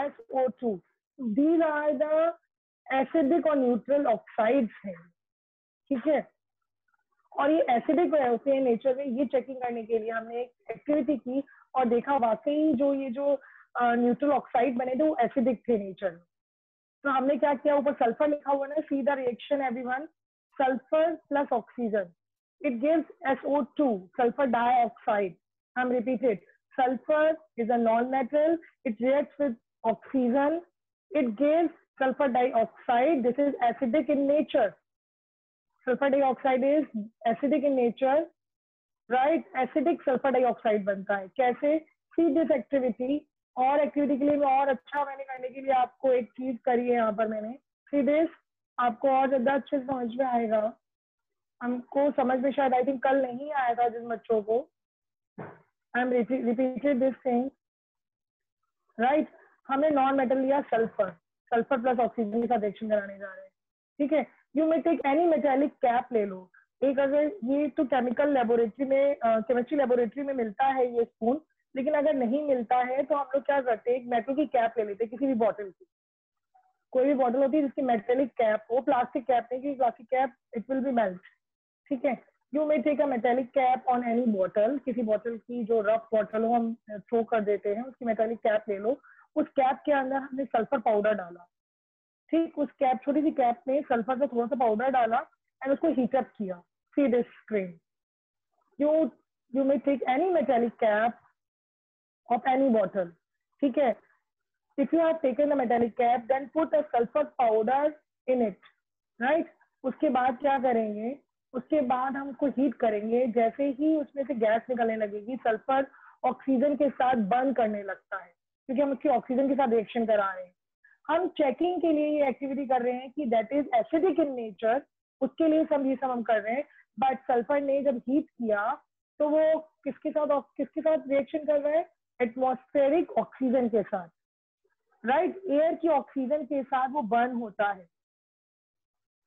SO2. These are the acidic और neutral oxides हैं, ठीक है। और ये एसिडिक होते हैं नेचर में, ये चेकिंग करने के लिए हमने एक एक्टिविटी की और देखा वाकई जो ये जो न्यूट्रल ऑक्साइड बने थे वो एसिडिक थे नेचर में। तो हमने क्या किया, ऊपर सल्फर लिखा हुआ है, see the reaction everyone, sulphur plus oxygen, it gives SO2, sulfur dioxide. I'm repeated. Sulfur is a non-metal. It reacts with oxygen. It gives sulfur dioxide. This is acidic in nature. Sulfur dioxide is acidic in nature, right? Acidic sulfur dioxide बनता है। कैसे? See this activity. और activity के लिए मैं और अच्छा मैंने करने के लिए आपको एक चीज करी है यहाँ पर मैंने। See this, आपको और ज्यादा अच्छे से समझ में आएगा। हमको समझ में शायद आई थिंक कल नहीं आया था जिन बच्चों को। I am repeated this thing, right. हमने नॉन मेटल लिया सल्फर, सल्फर प्लस ऑक्सीजन के साथ रिएक्शन कराने जा रहे हैं, ठीक है। You may take any metallic cap ले लो एक, अगर ये तो केमिकल लेबोरेटरी में केमिस्ट्री लेबोरेटरी में मिलता है ये स्पून, लेकिन अगर नहीं मिलता है तो हम लोग क्या करते हैं, एक मेटल की कैप ले लेते हैं, किसी भी बॉटल की, कोई भी बॉटल होती है जिसकी मेटेलिक कैप हो, प्लास्टिक कैप नहीं, क्योंकि plastic cap it will be melt, ठीक है। You may take a metallic cap on any bottle, किसी बॉटल की जो रफ बॉटल हो हम थ्रो कर देते हैं, उसकी मेटेलिक कैप ले लो। उस कैप के अंदर हमने सल्फर पाउडर डाला, ठीक, उस कैप छोटी सी कैप में सल्फर का थोड़ा सा पाउडर डाला एंड उसको हीटअप किया। See this screen, you may take any metallic cap of any bottle, ठीक है। If you have taken the metallic cap, then put a sulfur powder in it, right? उसके बाद क्या करेंगे, उसके बाद हम उसको हीट करेंगे। जैसे ही उसमें से गैस निकलने लगेगी, सल्फर ऑक्सीजन के साथ बर्न करने लगता है, क्योंकि हम उसकी ऑक्सीजन के साथ रिएक्शन करा रहे हैं। हम चेकिंग के लिए ये एक्टिविटी कर रहे हैं कि that is acidic in nature, उसके लिए सब ये सब हम कर रहे हैं। बट सल्फर ने जब हीट किया तो वो किसके साथ रिएक्शन कर रहा है, एटमॉस्फेरिक ऑक्सीजन के साथ, राइट, एयर की ऑक्सीजन के साथ वो बर्न होता है,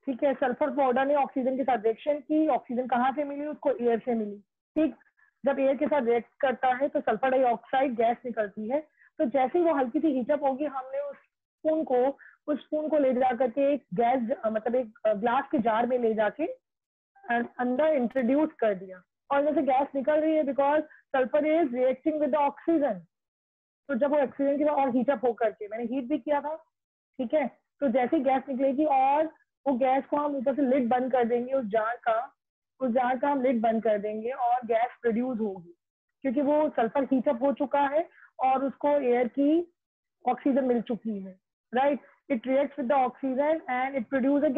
ठीक है। सल्फर पाउडर ने ऑक्सीजन के साथ रिएक्शन की, ऑक्सीजन कहाँ से मिली, उसको एयर से मिली, ठीक। जब एयर के साथ रिएक्ट करता है तो सल्फर डाइऑक्साइड गैस निकलती है। तो जैसे ही वो हल्की सी हीटअप होगी, हमने उस स्पून को ले जा करके एक गैस मतलब एक ग्लास के जार में ले जाके अंदर इंट्रोड्यूस कर दिया, और जैसे गैस निकल रही है because sulphur is reacting with the oxygen. तो जब वो ऑक्सीजन के बाद और हीटअप होकर के, मैंने हीट भी किया था, ठीक है, तो जैसे गैस निकलेगी और वो गैस को हम ऊपर से लिड बंद कर देंगे, उस जार का हम लिड बंद कर देंगे और गैस प्रोड्यूस होगी, क्योंकि वो सल्फर हीटअप हो चुका है और उसको एयर की ऑक्सीजन मिल चुकी है, right. It reacts with the oxygen and it produce a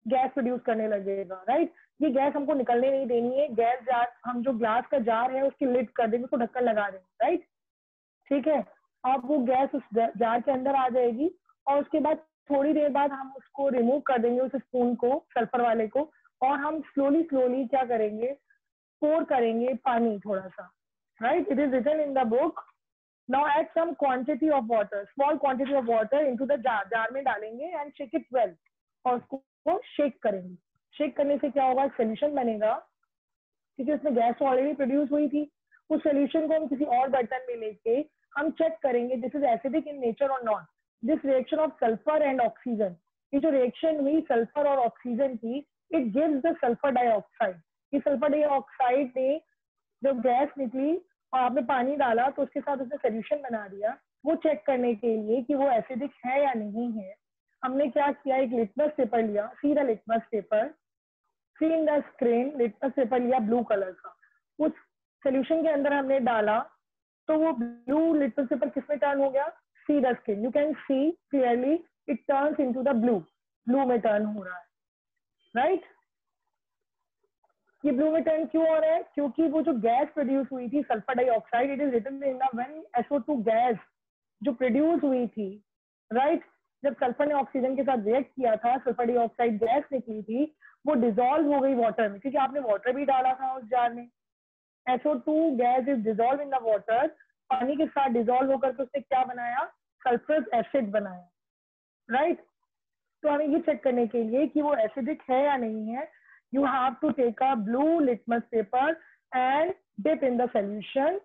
gas produce करने लगेगा, राइट। ये गैस हमको निकलने नहीं देनी है। गैस जार, हम जो ग्लास का जार है उसकी लिड कर देंगे, उसको ढक्कन लगा देंगे, राइट, ठीक है। अब वो गैस उस जार के अंदर आ जाएगी और उसके बाद थोड़ी देर बाद हम उसको रिमूव कर देंगे, उस स्पून को, सल्फर वाले को, और हम स्लोली क्या करेंगे, पोर करेंगे पानी थोड़ा सा, right. It is written in the book. Now add some quantity of water, small quantity of water into the jar में डालेंगे एंड शेक इट वेल, और उसको शेक करेंगे। शेक करने से क्या होगा, सोल्यूशन बनेगा, क्योंकि उसमें गैस ऑलरेडी प्रोड्यूस हुई थी। उस सोल्यूशन को हम किसी और बर्तन में लेके हम चेक करेंगे this is acidic in nature और not. This reaction of sulphur and oxygen, ये जो रिएक्शन हुई सल्फर और ऑक्सीजन की, it gives the sulphur dioxide. ये सल्फर डाइऑक्साइड ने जब गैस निकली और आपने पानी डाला तो उसके साथ उसने सोल्यूशन बना दिया। वो चेक करने के लिए कि वो एसिडिक है या नहीं है, हमने क्या किया, एक लिटमस पेपर लिया, see the litmus paper, see in the screen, litmus paper लिया ब्लू कलर का, उस सोल्यूशन के अंदर हमने डाला तो वो ब्लू लिटमस पेपर किसमें टर्न हो गया, see the screen, you can see clearly it turns into the blue में टर्न हो रहा है, राइट। ये ब्लू में टर्न क्यों हो रहा है, क्योंकि वो जो गैस प्रोड्यूस हुई थी sulphur dioxide, it is written in the when SO2 gas जो प्रोड्यूस हुई थी, राइट, जब सल्फर ने ऑक्सीजन के साथ रिएक्ट किया था, सल्फर डाइऑक्साइड गैस निकली थी, वो डिसॉल्व हो गई वाटर में, क्योंकि आपने वाटर भी डाला था उस जार में। SO2 gas is dissolve in the water, पानी के साथ डिसॉल्व होकर के उसने क्या बनाया, सल्फरस एसिड बनाया, राइट। तो हमें ये चेक करने के लिए कि वो एसिडिक है या नहीं है, you have to take a blue litmus paper and dip in the solution,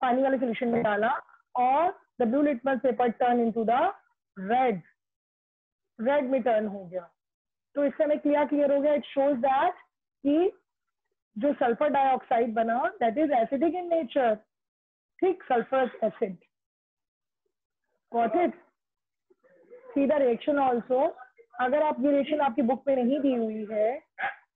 पानी वाले सोल्यूशन में डाला और the blue litmus paper turn into the red, red में टर्न हो गया। तो इससे हमें क्लियर हो गया, इट शोज दैट कि जो सल्फर डाइऑक्साइड बना that is acidic in nature, ठीक, sulphurous acid. Got it? See the reaction also. अगर आप ये रिएक्शन आपकी बुक में नहीं दी हुई है,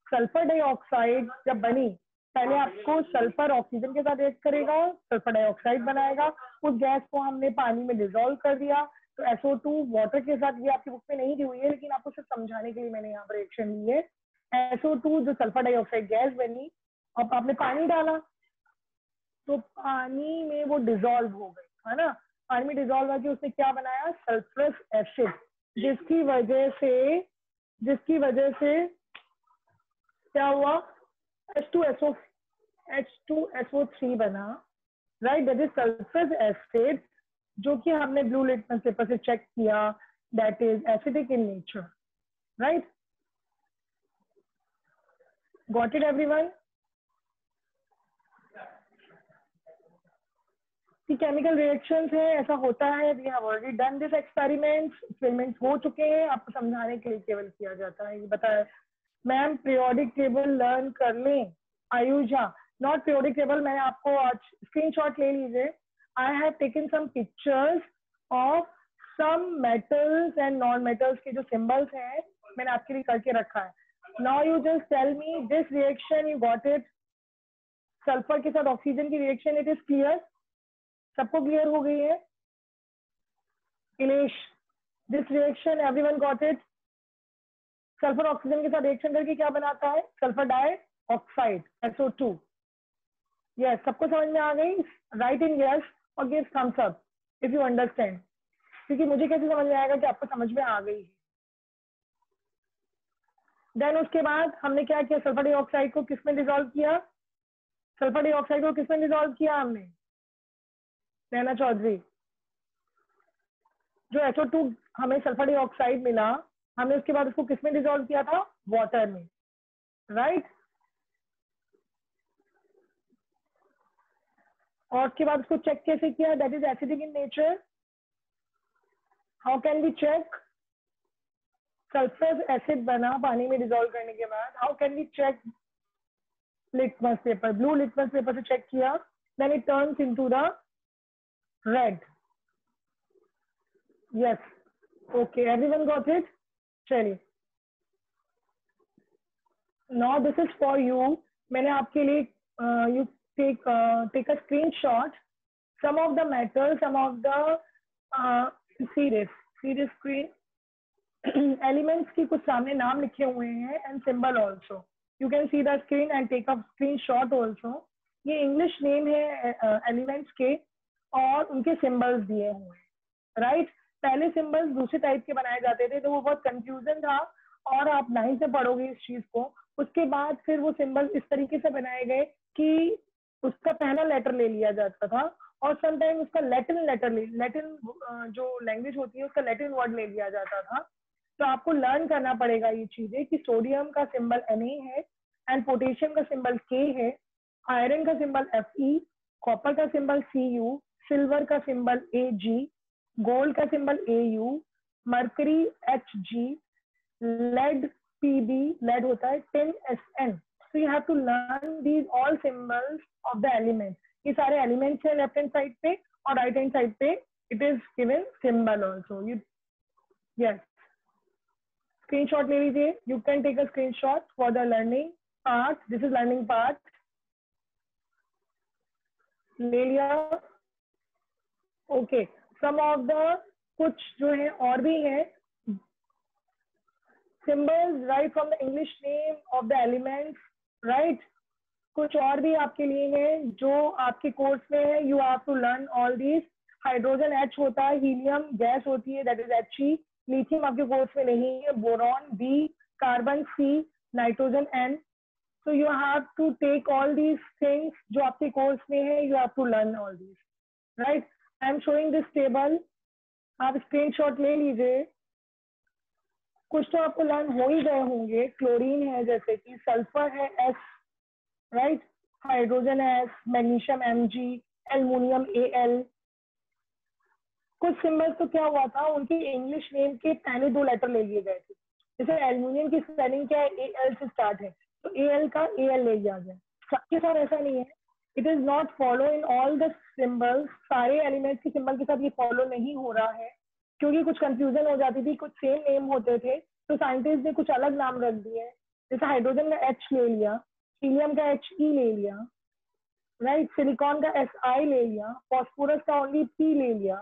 सल्फर डाइऑक्साइड जब बनी पहले आपको सल्फर ऑक्सीजन के साथ रिएक्ट करेगा, सल्फर डाइऑक्साइड बनाएगा, उस गैस को हमने पानी में डिसॉल्व कर दिया, तो SO2 वाटर के साथ, ये आपकी बुक में नहीं दी हुई है लेकिन आपको सिर्फ समझाने के लिए मैंने यहाँ पर रिएक्शन ली है। SO2 जो सल्फर डाइऑक्साइड गैस बनी, अब आपने पानी डाला तो पानी में वो डिसॉल्व हो गई, है ना, पानी में डिसॉल्व होकर उसने क्या बनाया, सल्फरस एसिड, जिसकी वजह से क्या हुआ, H2SO3 बना, right, that is sulphurous acid, जो कि हमने ब्लू लिटमस पेपर से चेक किया, that is acidic in nature, right. Got it everyone? Chemical reactions है, ऐसा होता है, we have already done this experiments हो चुके हैं, आपको समझाने के लिए केवल किया जाता है। ये बताया मैम पीरियोडिक टेबल लर्न कर लें, आयुषा, नॉट पीरियोडिक टेबल, मैंने आपको आज स्क्रीनशॉट ले लीजिए, I have taken some pictures of some metals and non metals के जो सिंबल्स हैं मैंने आपके लिए करके रखा है। Now you just tell me this reaction, you got it, sulphur के साथ ऑक्सीजन की रिएक्शन, इट इज क्लियर, सबको क्लियर हो गई है? Ilesh, this reaction everyone got it? Sulphur oxygen के साथ रिएक्शन करके क्या बनाता है, सल्फर डाइऑक्साइड, SO2। यस, सबको समझ में आ गई? राइट इन यस और give Thums up if you understand, क्योंकि मुझे कैसे समझ में आएगा कि आपको समझ में आ गई है। देन उसके बाद हमने क्या किया, सल्फर डाइऑक्साइड को किस में डिसॉल्व किया, सल्फर डाइऑक्साइड को किस में डिसॉल्व किया हमने, नैना चौधरी, जो SO2 हमें सल्फर डाइऑक्साइड मिला, हमने उसके बाद उसको किस में डिसॉल्व किया था, वाटर में, राइट। और उसके बाद उसको चेक कैसे किया, that is acidic in nature. How can we check, sulphurous acid बना पानी में डिसॉल्व करने के बाद, how can we check, litmus paper, blue litmus paper से चेक किया, then it turns into the red. Yes, okay, everyone got it? चलिए, now this is for you, मैंने आपके लिए you take a screenshot, some of the metals, some of the series screen elements की कुछ सामने नाम लिखे हुए हैं and symbol also. You can see the screen and take a screenshot also. ये इंग्लिश नेम है एलिमेंट्स के और उनके सिंबल्स दिए हुए हैं, राइट। पहले सिंबल्स दूसरे टाइप के बनाए जाते थे तो वो बहुत कंफ्यूजन था, और आप 9th से पढ़ोगे इस चीज को। उसके बाद फिर वो सिंबल इस तरीके से बनाए गए कि उसका पहला लेटर ले लिया जाता था, और समटाइम उसका लैटिन जो लैंग्वेज होती है उसका लैटिन वर्ड ले लिया जाता था। तो आपको लर्न करना पड़ेगा ये चीजें कि सोडियम का सिंबल Na है एंड पोटेशियम का सिंबल K है, आयरन का सिंबल Fe, कॉपर का सिंबल Cu, सिल्वर का सिंबल Ag, गोल्ड का symbol Au, mercury Hg, lead Pb, lead होता है, tin Sn। So you have to learn these all symbols of the elements. ये सारे elements है left hand side पे, और राइट हैंड साइड पे it is given symbol also. You yes, screenshot ले लीजिए, you can take a screenshot for the learning part, this is learning part, ले लिया, ओके। सम ऑफ द कुछ जो है और भी है symbols right from the English name of the elements, right. कुछ और भी आपके लिए है जो आपके कोर्स में है, you have to learn all these. Hydrogen H होता है, हीलियम गैस होती है दैट इज He, लिथियम आपके कोर्स में नहीं है, boron B, carbon C, nitrogen N। So you have to take all these things जो आपके कोर्स में है, you have to learn all these, right. I am showing this table, आप screenshot ले लीजिए। कुछ तो आपको लर्न हो ही गए होंगे, क्लोरीन है जैसे कि, सल्फर है S, right, hydrogen S, magnesium Mg, aluminium Al, कुछ सिंबल्स तो क्या हुआ था, उनके इंग्लिश नेम के पहले 2 लेटर ले लिए गए थे। जैसे एल्यूमिनियम की स्पेलिंग क्या है, AL से स्टार्ट है, तो AL का AL ले लिया गया। सबके साथ ऐसा नहीं है, it is not follow in all the symbols, सारे एलिमेंट्स के सिंबल के साथ ये फॉलो नहीं हो रहा है, क्योंकि कुछ कंफ्यूजन हो जाती थी, कुछ सेम नेम होते थे, तो साइंटिस्ट ने कुछ अलग नाम रख दिए। जैसे हाइड्रोजन का H ले लिया, हीलियम का HE ले लिया, राइट, सिलिकॉन का SI ले लिया, फॉस्फोरस का ओनली P ले लिया,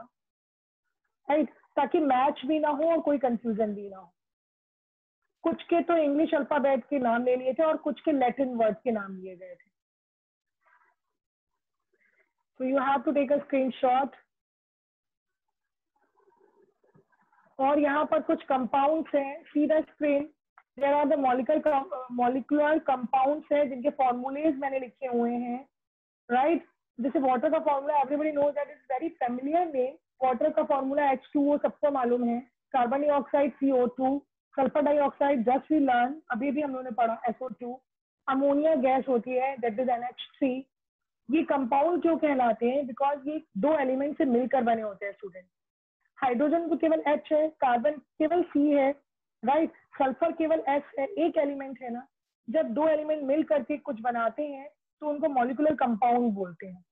राइट, ताकि मैच भी ना हो और कोई कंफ्यूजन भी ना हो। कुछ के तो इंग्लिश अल्फाबेट के नाम ले लिए थे और कुछ के लैटिन वर्ड के नाम लिए गए थे। So you have to take a screenshot. और यहाँ पर कुछ कंपाउंड्स हैं, see the screen. There are the molecular compounds है जिनके formulas मैंने लिखे हुए हैं, right? जैसे वाटर का formula everybody knows that it's very familiar name. Water का फॉर्मूला H2O सबको मालूम है, carbon dioxide CO2, sulphur dioxide just we learn, अभी भी हम लोगों ने पढ़ा SO2, अमोनिया गैस होती है that is NH3। ये कंपाउंड क्यों कहलाते हैं, बिकॉज ये 2 एलिमेंट से मिलकर बने होते हैं स्टूडेंट। हाइड्रोजन को केवल H है, कार्बन केवल C है, राइट, सल्फर केवल S है, एक एलिमेंट है ना। जब 2 एलिमेंट मिल करके कुछ बनाते हैं तो उनको मॉलिक्यूलर कंपाउंड बोलते हैं,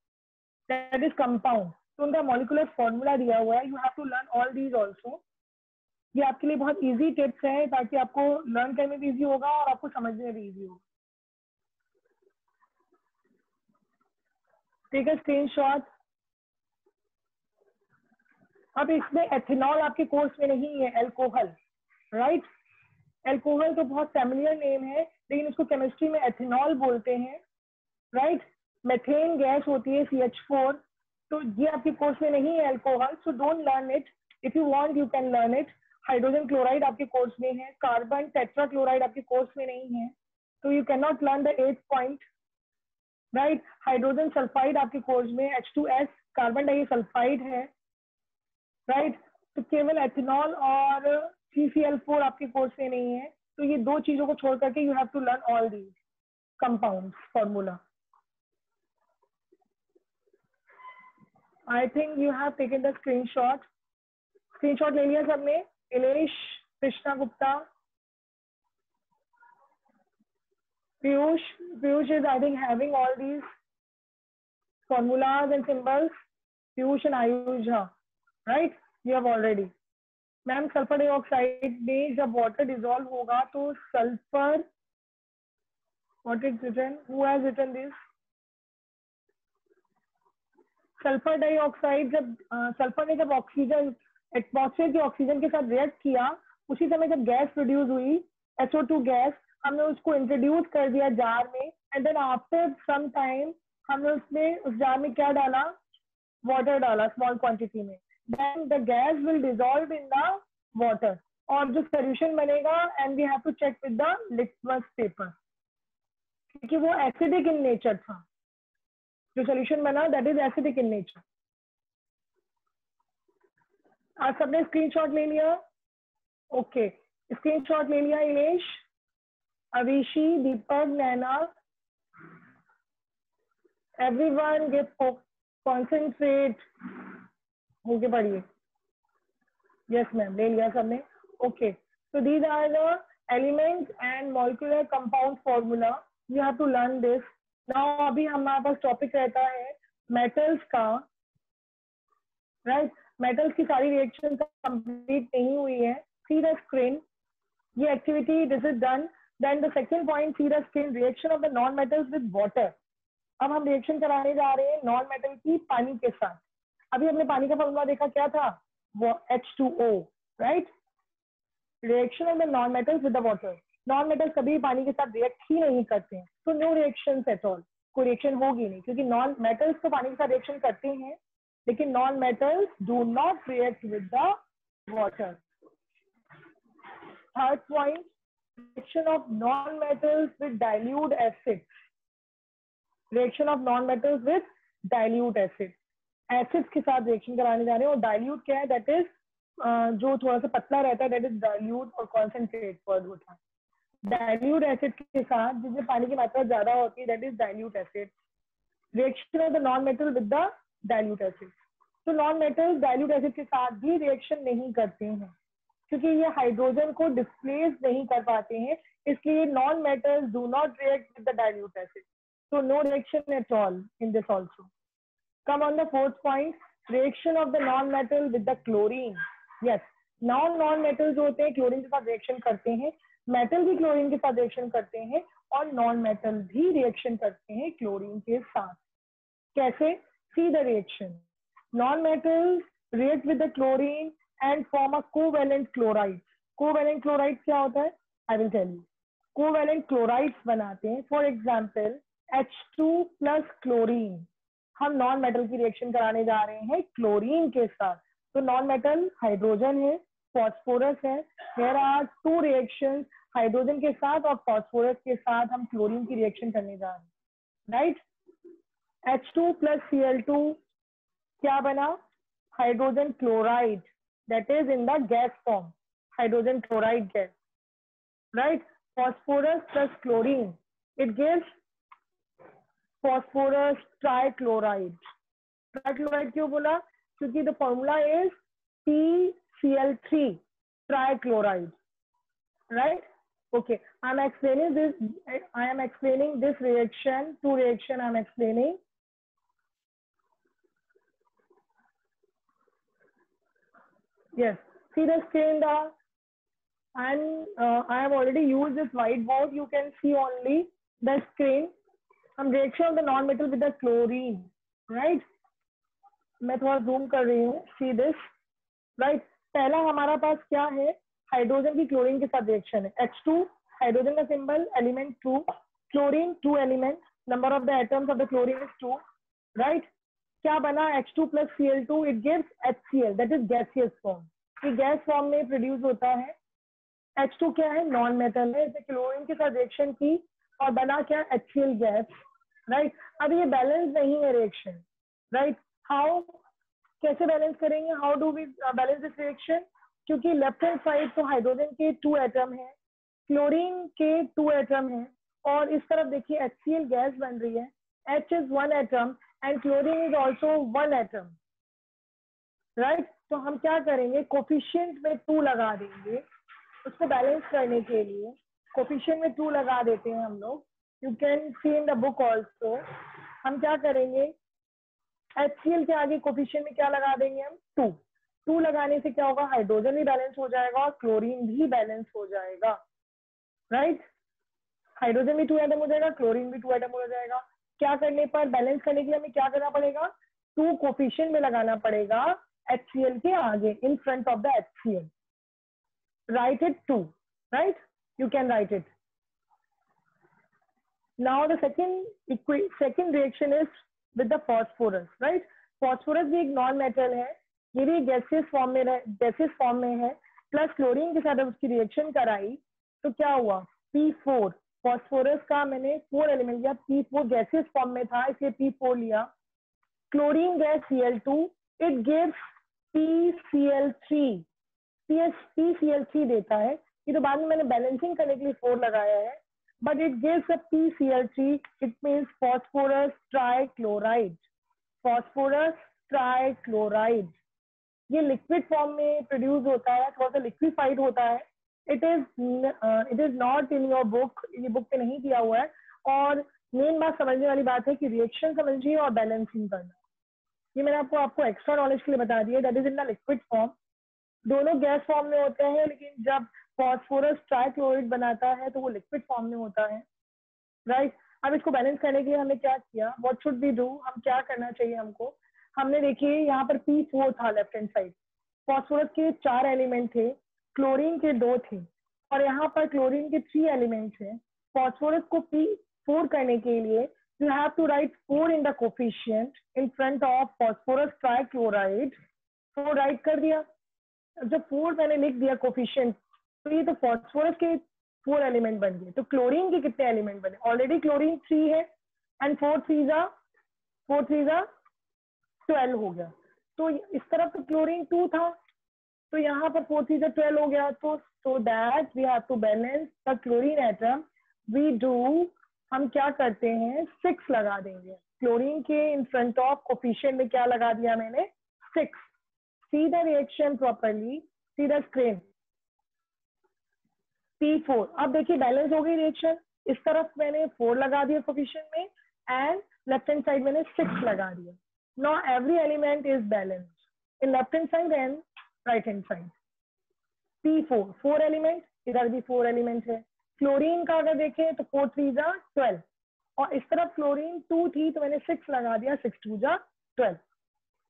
दैट इज कंपाउंड। तो उनका मॉलिक्यूलर फॉर्मूला दिया हुआ है, you have to learn all these also. ये आपके लिए बहुत इजी टिप्स है ताकि आपको लर्न करने में भी इजी होगा और आपको समझने में भी इजी होगा। Take a screenshot. अब इसमें एथेनॉल आपके कोर्स में नहीं है, एल्कोहल, राइट। एल्कोहल तो बहुत फैमिलियर नेम है, लेकिन इसको केमिस्ट्री में एथेनॉल बोलते हैं, राइट। मेथेन गैस होती है CH4, तो ये आपके कोर्स में नहीं है alcohol, so don't learn it. If you want you can learn it. Hydrogen chloride आपके कोर्स में है, कार्बन टेट्रा क्लोराइड आपके कोर्स में नहीं है, तो you can not learn the 8th point, right. Hydrogen sulphide आपके कोर्स में H2S, कार्बन डाइसल्फाइड है, राइट। तो केवल एथेनॉल और CCl4 आपके कोर्स में नहीं है, तो ये 2 चीजों को छोड़ करके you have to learn all these compounds formula. I think you have taken the screenshot. Screenshot ले लिया सबने? Ilesh, Krishna Gupta, Piyush is I think having all these formulas and symbols. Piyush and Ayush, right? You have already. Ma'am sulphur dioxide में जब water dissolve होगा तो sulphur, what is written, who has written this? Sulphur dioxide जब sulphur ने जब oxygen atmosphere के oxygen के साथ रिएक्ट किया, उसी समय जब गैस प्रोड्यूस हुई SO2 गैस, हमने उसको इंट्रोड्यूस कर दिया जार में, and then after some time हमने उसमें उस जार में क्या डाला? वाटर डाला स्मॉल क्वांटिटी में। Then the gas will dissolve in the water, और जो सोल्यूशन बनेगा, and we have to check with the litmus paper, क्योंकि वो एसिडिक इन नेचर था। जो सोल्यूशन बना that is acidic in nature. आज सबने स्क्रीनशॉट ले लिया? ओके, स्क्रीनशॉट ले लिया Ilesh, Avishi, Deepak, Naina, everyone gate concentrate होके पढ़िए। यस मैम, ले लिया सबने? Okay, so these are the elements and molecular compound formula. You have to learn this. Now अभी हमारे पास टॉपिक रहता है मेटल्स का, राइट। मेटल्स की सारी रिएक्शन कंप्लीट नहीं हुई है। सी द स्क्रीन, ये activity this is done. Then the second point, see the screen, reaction of the non metals with water. अब हम रिएक्शन कराने जा रहे हैं नॉन मेटल की पानी के साथ। अभी हमने पानी का फॉर्मूला देखा, क्या था? वो H2O, right. Reaction of the non metals with the water. Non metals कभी पानी के साथ रिएक्ट ही नहीं करते हैं, तो नो रिएक्शन एट ऑल, कोई रिएक्शन होगी नहीं, क्योंकि नॉन मेटल्स तो पानी के साथ रिएक्शन करते हैं, लेकिन non metals do not react with the water. Third point, reaction of non metals with dilute acid. Reaction of non metals with dilute acid, acids के साथ रिएक्शन कराने जा रहे हैं। और डाइल्यूट क्या है? दैट इज जो थोड़ा सा पतला रहता है, दैट इज डाइल्यूट, और कॉन्सेंट्रेट वर्ड होता है। डाइल्यूट एसिड के साथ जिसमें पानी की मात्रा ज्यादा होती है, that is dilute acid. Reaction of the non metal with the dilute acid. तो नॉन मेटल डाइल्यूट एसिड के साथ भी रिएक्शन नहीं करते हैं क्योंकि ये हाइड्रोजन को डिस्प्लेस नहीं कर पाते हैं, इसलिए non metals do not react with the dilute acid, so no reaction at all in this also. Come on the fourth point, reaction of the non-metal with the chlorine. Yes, non-metal जो होते हैं chlorine के साथ reaction करते हैं, metal भी chlorine के साथ रिएक्शन करते हैं और नॉन मेटल भी रिएक्शन करते हैं क्लोरीन के साथ. कैसे? See the reaction. Non-metals react with the chlorine and form a covalent chloride. Covalent chloride क्या होता है? I will tell you. Covalent chlorides बनाते हैं. For example, H2 plus chlorine. हम नॉन मेटल की रिएक्शन कराने जा रहे हैं क्लोरीन के साथ. तो नॉन मेटल हाइड्रोजन है, फॉस्फोरस है. There are two reactions, hydrogen के साथ और फॉस्फोरस के साथ हम क्लोरीन की रिएक्शन करने जा रहे हैं. राइट? H2 plus Cl2 क्या बना? Hydrogen chloride, that is in the gas form, hydrogen chloride gas. Right? Phosphorus plus chlorine, it gives phosphorus trichloride. Trichloride क्यों बोला? क्योंकि the formula is PCl3 trichloride. Right? Okay. I am explaining this reaction. Two reaction I am explaining. Yes. See the screen. And I have already used this whiteboard. You can see only the screen. हम reaction of the non metal with the chlorine. Right? मैं थोड़ा zoom कर रही हूँ. See this. Right? पहला हमारा पास क्या है? हाइड्रोजन की क्लोरीन के साथ रिएक्शन है. H2 हाइड्रोजन का symbol, element 2, chlorine 2 element, number of the atoms of the chlorine is 2. Right? क्या बना? H2 plus Cl2, it gives HCl, that is gaseous form. ये गैस फॉर्म में प्रोड्यूस होता है. H2 क्या है? नॉन मेटल है. इसे क्लोरीन के साथ रिएक्शन की और बना क्या? HCl gas. राइट? अब ये बैलेंस नहीं है रिएक्शन. राइट? हाउ? कैसे बैलेंस करेंगे? How do we balance this reaction? क्योंकि लेफ्ट हैंड साइड तो हाइड्रोजन के 2 एटम है, क्लोरीन के 2 एटम है, और इस तरफ देखिए HCl गैस बन रही है. H is 1 atom and chlorine is also 1 atom. Right? तो हम क्या करेंगे? कोफिशिएंट में 2 लगा देंगे उसको बैलेंस करने के लिए. कोफिशिएंट में 2 लगा देते हैं हम लोग. You can C in the book also. हम क्या करेंगे? HCl के आगे कोफिशिएंट में क्या लगा देंगे हम? 2. 2 लगाने से क्या होगा? हाइड्रोजन भी बैलेंस हो जाएगा और क्लोरीन भी बैलेंस हो जाएगा. राइट? हाइड्रोजन भी 2 एटम हो जाएगा, क्लोरीन भी 2 एटम हो जाएगा. क्या करने पर? बैलेंस करने के लिए हमें क्या करना पड़ेगा? 2 कोफिशिएंट में लगाना पड़ेगा HCl के आगे, इन front of the HCl. Write it 2. Right? You can write it. Now the second reaction is with the phosphorus. Right? Phosphorus भी एक नॉन मेटल है, ये भी गैसियस फॉर्म में है. प्लस क्लोरीन के साथ उसकी रिएक्शन कराई तो क्या हुआ? P4. फॉस्फोरस का मैंने 4 एलिमेंट लिया. P4 गैसियस फॉर्म में था इसलिए P4 लिया. Chlorine gas Cl2, it gives PCl3. PCl3 देता है. ये तो बाद में मैंने बैलेंसिंग करने के लिए 4 लगाया है, but it gives a PCl3. It means phosphorus trichloride. Phosphorus trichloride ये लिक्विड फॉर्म में प्रोड्यूस होता है, थोड़ा सा लिक्विफाइड होता है. It is not in your book, ये बुक पे नहीं दिया हुआ है. और मेन बात समझने वाली बात है कि रिएक्शन समझिए और बैलेंसिंग करना. ये मैंने आपको एक्स्ट्रा नॉलेज के लिए बता दिया. That is in the liquid form. दोनों गैस फॉर्म में होते हैं, लेकिन जब फॉस्फोरस ट्राइक्लोराइड बनाता है तो वो लिक्विड फॉर्म में होता है. राइट? अब इसको बैलेंस करने के लिए हमने क्या किया? What should we do? हम क्या करना चाहिए हमको? हमने देखिए यहाँ पर P4 था लेफ्ट हैंड साइड. फॉस्फोरस के 4 एलिमेंट थे, क्लोरीन के 2 थे, और यहाँ पर क्लोरीन के 3 एलिमेंट थे. फॉस्फोरस को P4 करने के लिए you have to write 4 in the coefficient in front of phosphorus trichloride. 4 write कर दिया. जब 4 मैंने लिख दिया कोफिशिएंट, तो ये तो फॉस्फोरस के 4 एलिमेंट बन गए. तो क्लोरीन के कितने एलिमेंट बने? ऑलरेडी क्लोरीन 3 है एंड 4 3 जा 12 हो गया. तो इस तरफ तो क्लोरीन 2 था, तो यहाँ पर 4 3 जा 12 हो गया. तो so that we have to balance the chlorine atom. We do, हम क्या करते हैं? 6 लगा देंगे. क्लोरीन के इन फ्रंट ऑफ कोफिशिएंट में क्या लगा दिया मैंने? 6. See the reaction properly. See the screen. P4. अब देखिए बैलेंस हो गई रिएक्शन. इस तरफ मैंने 4 लगा दिया कोफिशिएंट में एंड लेफ्ट हैंड साइड मैंने 6 लगा दिया. Now every element is balanced in left hand side and right hand side. P4 4 element, इधर भी 4 एलिमेंट है. क्लोरीन का अगर देखें तो 4 3 जा 12 और इस तरफ क्लोरीन 2 थी तो मैंने 6 लगा दिया. 6 2 जा 12.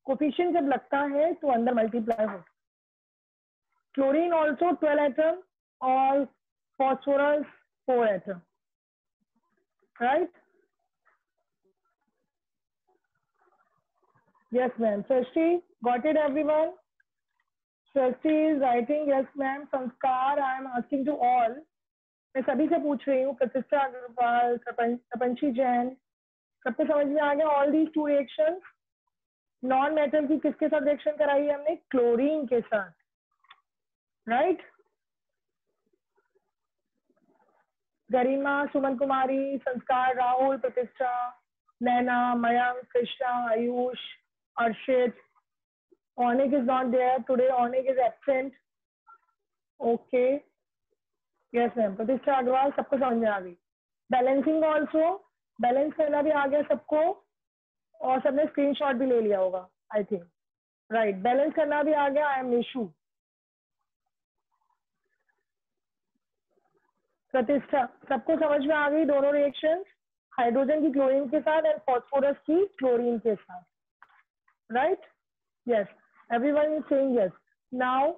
कोफिशिएंट जब लगता है तो अंदर मल्टीप्लाई होता है. क्लोरीन ऑल्सो 12 एटम और phosphorus 4 atom, right? Yes ma'am. Srishti, got it everyone? Srishti is writing yes ma'am. Sanskar I am asking to all. मैं सभी से पूछ रही हूँ. प्रतिष्ठा अग्रवाल, तपंशी जैन, सबको समझ में आ गया? All these 2 reactions. Non metal की किसके साथ रिएक्शन कराई है हमने? क्लोरीन के साथ, राइट? गरिमा, सुमन कुमारी, संस्कार, राहुल, प्रतिष्ठा, नैना, Mayank, Krishna, Ayush, Arshit. Onik is not there today. Onik is absent. Okay. Yes ma'am. प्रतिष्ठा अग्रवाल सबको समझ में आ गई. बैलेंसिंग ऑल्सो, बैलेंस करना भी आ गया सबको और सबने स्क्रीनशॉट भी ले लिया होगा आई थिंक, राइट? बैलेंस करना भी आ गया. I am Nishu. प्रतिष्ठा सबको समझ में आ गई दोनों रिएक्शंस, हाइड्रोजन की क्लोरीन के साथ एंड फॉस्फोरस की क्लोरीन के साथ, right? Yes, everyone is saying yes. Now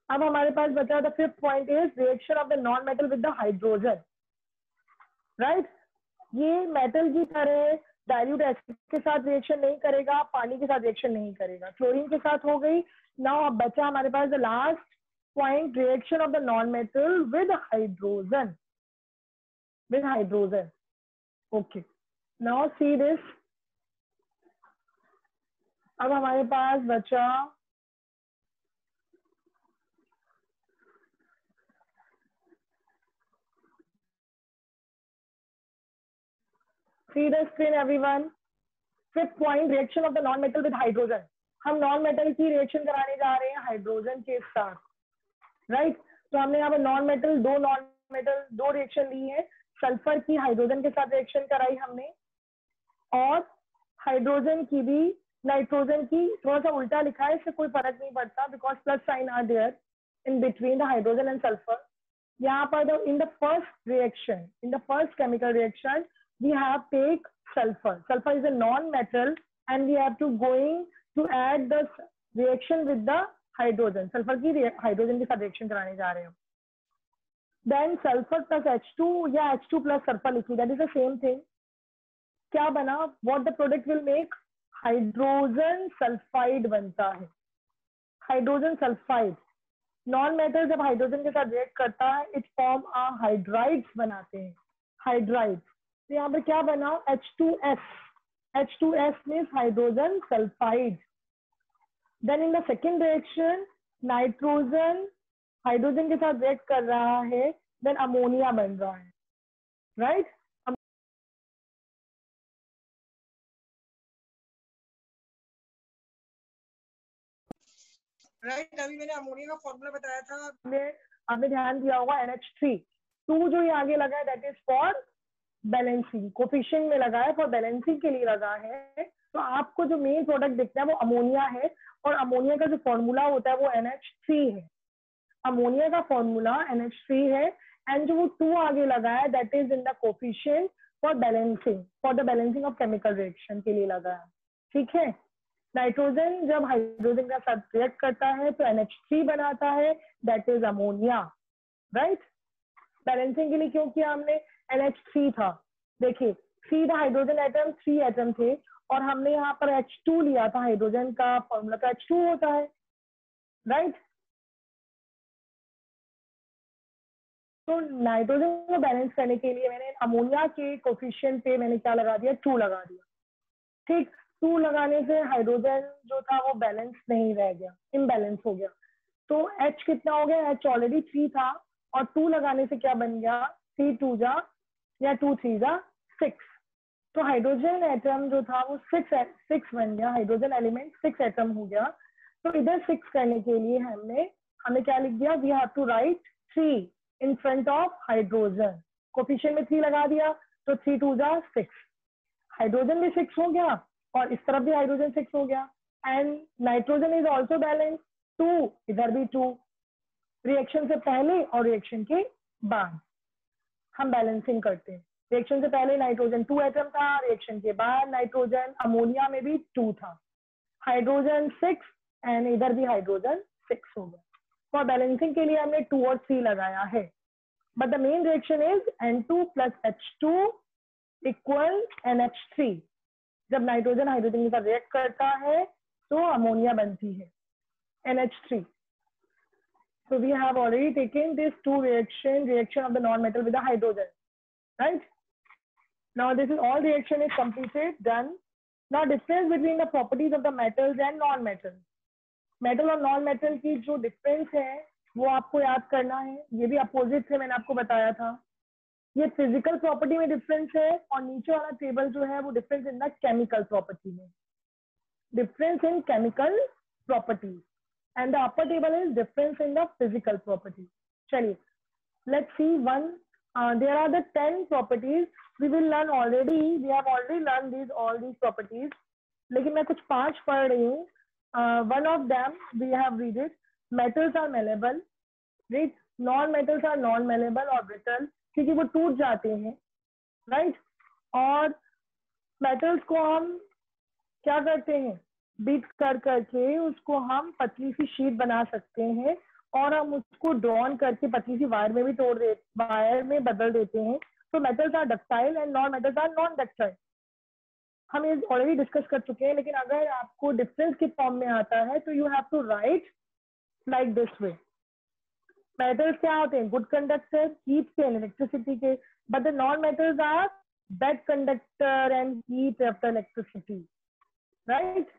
अब हमारे पास बचा the 5th point is reaction of the non metal with the hydrogen, right? ये मेटल की तरह डाइल्यूट एसिड के साथ रिएक्शन नहीं करेगा, पानी के साथ रिएक्शन नहीं करेगा. क्लोरीन के साथ हो गई. नाउ अब बचा हमारे पास the last point, reaction of the non-metal with hydrogen. With hydrogen. Okay. Now see this. अब हमारे पास बचा see the screen everyone. 5th point, reaction of the non-metal with hydrogen. हम non-metal की reaction कराने जा रहे हैं हाइड्रोजन के साथ, राइट? तो हमने यहाँ पर नॉन मेटल दो रिएक्शन ली है. सल्फर की हाइड्रोजन के साथ रिएक्शन कराई हमने और हाइड्रोजन की भी नाइट्रोजन की. थोड़ा सा उल्टा लिखा है, इससे कोई फर्क नहीं पड़ता because plus sign are there in between the hydrogen and sulphur. यहाँ पर in the first reaction, in the first chemical reaction we have take sulfur. Sulfur is a non-metal and we have to going to add the reaction with the hydrogen. Sulfur की hydrogen के साथ reaction कराने जा रहे हैं. Then sulfur plus H2 या H2 plus sulfur लिखी, that is the same thing. क्या बना? What the product will make? Hydrogen sulphide बनता है. हाइड्रोजन सल्फाइड नॉन मेटल जब हाइड्रोजन के साथ रिएक्ट करता है इट फॉर्म आ हाइड्राइड्स बनाते हैं. हाइड्राइड्स. तो यहाँ पर क्या बना? H2S. H2S means hydrogen sulfide. Then in the second reaction, nitrogen hydrogen के साथ रिएक्ट कर रहा है, देन अमोनिया बन रहा है, राइट? राइट, अभी मैंने अमोनिया का फॉर्मूला बताया था, आपने ध्यान दिया होगा. NH3 2 जो ये आगे लगा है that is for balancing. Coefficient में लगा है, फॉर बैलेंसिंग के लिए लगा है. तो आपको जो मेन प्रोडक्ट दिखता है वो अमोनिया है और अमोनिया का जो फॉर्मूला होता है वो NH3 है. अमोनिया का फॉर्मूला NH3 है एंड जो वो 2 आगे लगा है that is in the coefficient for balancing, for the balancing of chemical reaction के लिए लगा है. ठीक है? नाइट्रोजन जब हाइड्रोजन के साथ रिएक्ट करता है तो NH3 बनाता है, that is ammonia, right? Balancing के लिए क्यों किया हमने? NH3 था. देखिए 3 हाइड्रोजन एटम 3 एटम थे और हमने यहाँ पर H2 लिया था. हाइड्रोजन का फॉर्मूला का H2 होता है, राइट? तो नाइट्रोजन को बैलेंस करने के लिए मैंने अमोनिया के कोफिशिएंट पे मैंने क्या लगा दिया? 2 लगा दिया. ठीक, 2 लगाने से हाइड्रोजन जो था वो बैलेंस नहीं रह गया, इम्बैलेंस हो गया. तो H कितना हो गया? H ऑलरेडी 3 था और 2 लगाने से क्या बन गया? 3 2 जा या 2 3 जा 6. तो हाइड्रोजन एटम जो था वो सिक्स बन गया, हाइड्रोजन एलिमेंट 6 एटम हो गया। तो इधर 6 करने के लिए हमें क्या लिख दिया, we have to write 3 in front of hydrogen. Coefficient में 3 लगा दिया तो 3 2 जा 6, हाइड्रोजन भी 6 हो गया और इस तरफ भी हाइड्रोजन 6 हो गया। And nitrogen is also balance 2, इधर भी 2। रिएक्शन से पहले और रिएक्शन के बाद हम बैलेंसिंग करते हैं। रिएक्शन से पहले नाइट्रोजन 2 एटम था, रिएक्शन के बाद नाइट्रोजन अमोनिया में भी 2 था, हाइड्रोजन 6 एंड इधर भी हाइड्रोजन 6 हो गया। फॉर बैलेंसिंग के लिए हमने 2 और 3 लगाया है, but the main reaction is N2 plus H2 equal NH3। जब नाइट्रोजन हाइड्रोजन के साथ रिएक्ट करता है तो अमोनिया बनती है NH3। So we have already taken this 2 reaction of the non-metal with the hydrogen, right? Now this is all reaction is completed, done. Now difference between the properties of the metals and non-metals. Metal और non metal की जो difference है वो आपको याद करना है। ये भी अपोजिट थे, मैंने आपको बताया था। ये फिजिकल प्रॉपर्टी में डिफरेंस है और नीचे वाला टेबल जो है वो difference in the chemical property में, difference in chemical property, and the upper table is difference in the physical property. चलिए, let's see one. There are the 10 properties we will learn already. We have already learned all these properties. लेकिन मैं कुछ 5 पढ़ रही हूँ. One of them we have read it. Metals are malleable, right? Non-metals are non-malleable or brittle, क्योंकि वो टूट जाते हैं, right? और metals को हम क्या करते हैं, बीट कर करके उसको हम पतली सी शीट बना सकते हैं और हम उसको ड्रॉन करके पतली सी वायर में भी वायर में बदल देते हैं। तो metals are ductile and non metals are non ductile. हम ये ऑलरेडी डिस्कस कर चुके हैं, लेकिन अगर आपको डिफरेंस के फॉर्म में आता है तो you have to write like this way. Metals क्या होते हैं, गुड कंडक्टर, हीट के, इलेक्ट्रिसिटी के, but the non metals are bad conductor and heat after electricity, right?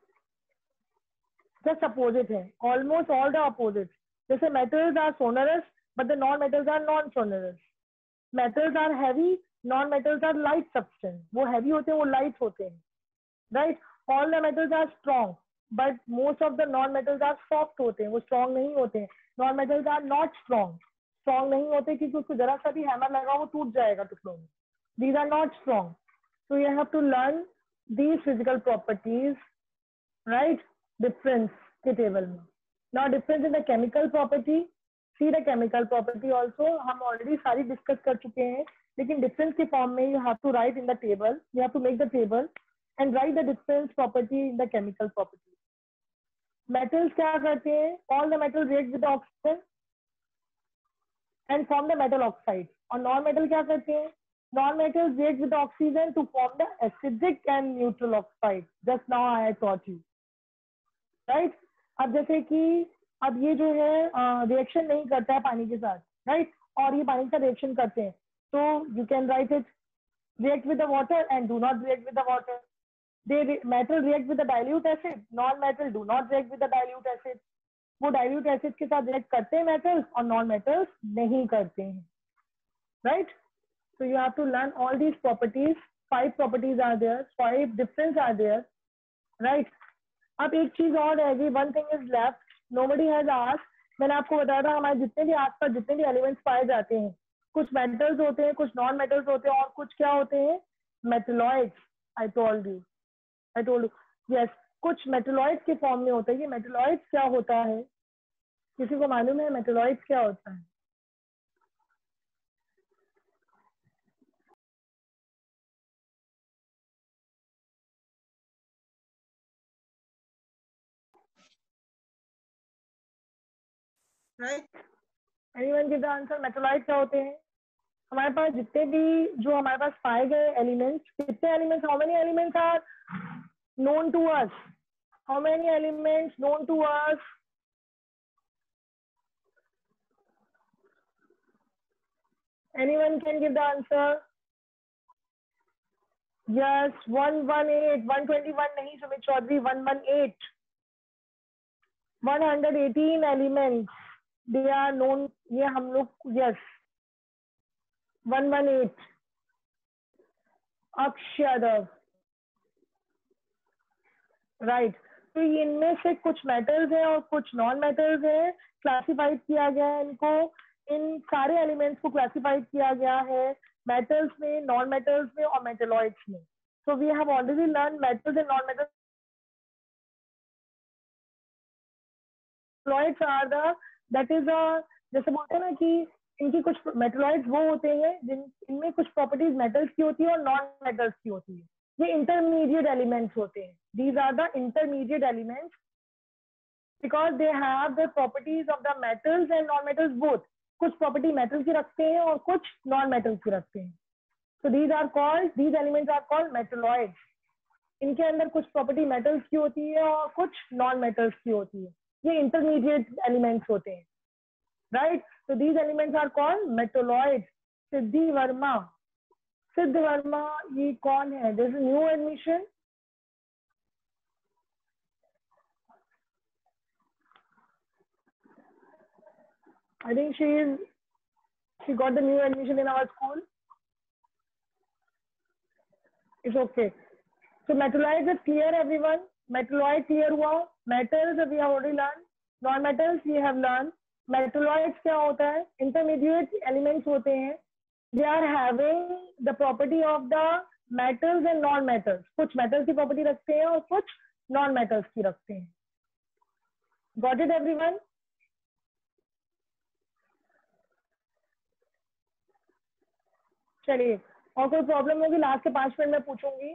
just opposite है, almost all the opposites. जैसे metals are sonorous but the non metals are non sonorous. Metals are heavy, non metals are light substance. वो heavy होते हैं, वो light होते हैं, right? All the metals are strong but most of the non metals are soft होते हैं, वो strong नहीं होते हैं. Non metals are not strong, strong नहीं होते क्योंकि उसको जरा सा भी हैमर लगा वो टूट जाएगा टुकड़ों में. These are not strong. So you have to learn these physical properties, right? Difference के टेबल में. Now difference in the chemical property. See the chemical property also. हम already सारी डिस्कस कर चुके हैं, लेकिन डिफरेंस के फॉर्म में you have to write in the table. You have to make the table and write the difference property in the chemical property. Metals क्या करते हैं? All the metals react with the oxygen and form the metal oxide. और non metal क्या करते हैं? Non metals react with the oxygen to form the acidic and neutral oxide. Just now I taught you. Right? अब जैसे कि अब ये जो है रिएक्शन नहीं करता है पानी के साथ, राइट? और ये पानी का रिएक्शन करते हैं, तो you can write it react with the water and do not react with the water. They metal react with the dilute acid, non metal do not react with the dilute acid. वो dilute acid के साथ react करते हैं metals और non metals नहीं करते हैं, right? So you have to learn all these properties. 5 properties are there, 5 difference are there, right? अब एक चीज और है, one thing is left, nobody has asked. मैंने आपको बताया था हमारे जितने भी आसपास जितने भी एलिमेंट्स पाए जाते हैं, कुछ मेटल्स होते हैं, कुछ नॉन मेटल्स होते हैं और कुछ क्या होते हैं, metalloids. I told you yes, कुछ मेटलॉइड्स के फॉर्म में होता है. ये मेटलॉइड्स क्या होता है, किसी को मालूम है मेटलॉइड्स क्या होता है? Right? Anyone give the answer. Metalloid क्या होते हैं? हमारे पास जितने भी जो हमारे पास पाए गए एलिमेंट्स, कितने elements, how many elements are known to us? How many elements known to us? Anyone can give the answer? Yes, 118, 121 नहीं Sumit Chaudhary, 118, 118 elements they are known. ये हम लोग, yes, 118. अक्षयदव, राइट। तो इनमें से कुछ मेटल्स हैं और कुछ नॉन मेटल्स हैं, क्लासिफाइड किया गया है इनको, इन सारे एलिमेंट्स को क्लासिफाइड किया गया है मेटल्स में, नॉन मेटल्स में और मेटेलॉइड्स में। So we have already learn metals and non metals. Metalloids are the, that is जैसे बोलते हैं ना कि इनकी कुछ मेटेलॉइड्स वो होते हैं जिन इनमें कुछ प्रॉपर्टीज मेटल्स की होती है और नॉन मेटल्स की होती है। ये इंटरमीडिएट एलिमेंट्स होते हैं, these are the intermediate elements because they have the properties of the metals and non-metals both. कुछ प्रॉपर्टी मेटल की रखते हैं और कुछ नॉन मेटल की रखते हैं। So these are called, these elements are called metalloids. इनके अंदर कुछ प्रॉपर्टी मेटल्स की होती है और कुछ नॉन मेटल्स की होती है। ये इंटरमीडिएट एलिमेंट्स होते हैं, right. So these elements are called metalloids. सिद्धि वर्मा, सिद्ध वर्मा ये कौन है? This is new admission. I think she got the new admission in our school. It's okay. So metalloids is clear, everyone. Metalloid clear हुआ. Metals we have already learned. Non-metals we have learned. Metalloids क्या होता है? Intermediate elements होते हैं. They are having the property of the metals and non-metals. कुछ metals की property रखते हैं और कुछ non-metals की रखते हैं. Got it, everyone? चलिए, और कोई प्रॉब्लम होगी लास्ट के 5 मिनट में पूछूंगी।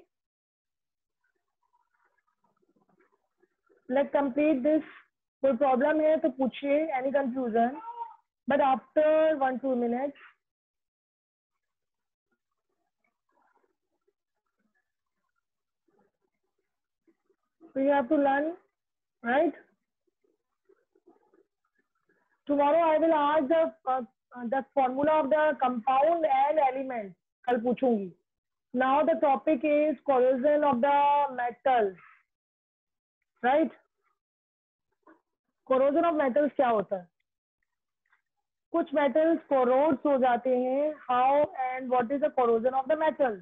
Let's complete this. कोई प्रॉब्लम है तो पूछिए, any confusion, but after 1-2 minutes. So you have to learn, right? Tomorrow I will ask the formula of the compound and element. कल पूछूंगी। Now the topic is corrosion of the metals, right? Corrosion of metals क्या होता है? कुछ metals corrodes हो जाते हैं। How and what is the corrosion of the metals?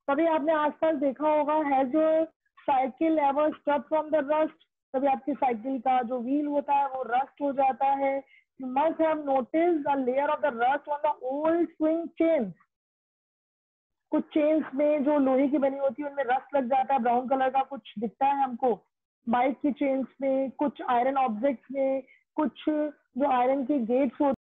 कभी आपने आसपास देखा होगा, has your cycle ever stuck from the rust? कभी आपकी साइकिल का जो व्हील होता है वो रस्ट हो जाता है। You must have notice the layer of the rust on the old swing chains. कुछ चेन्स में जो लोहे की बनी होती है उनमें रस्ट लग जाता है, ब्राउन कलर का कुछ दिखता है हमको। बाइक की चेन्स में, कुछ आयरन ऑब्जेक्ट्स में, कुछ जो आयरन के गेट्स होते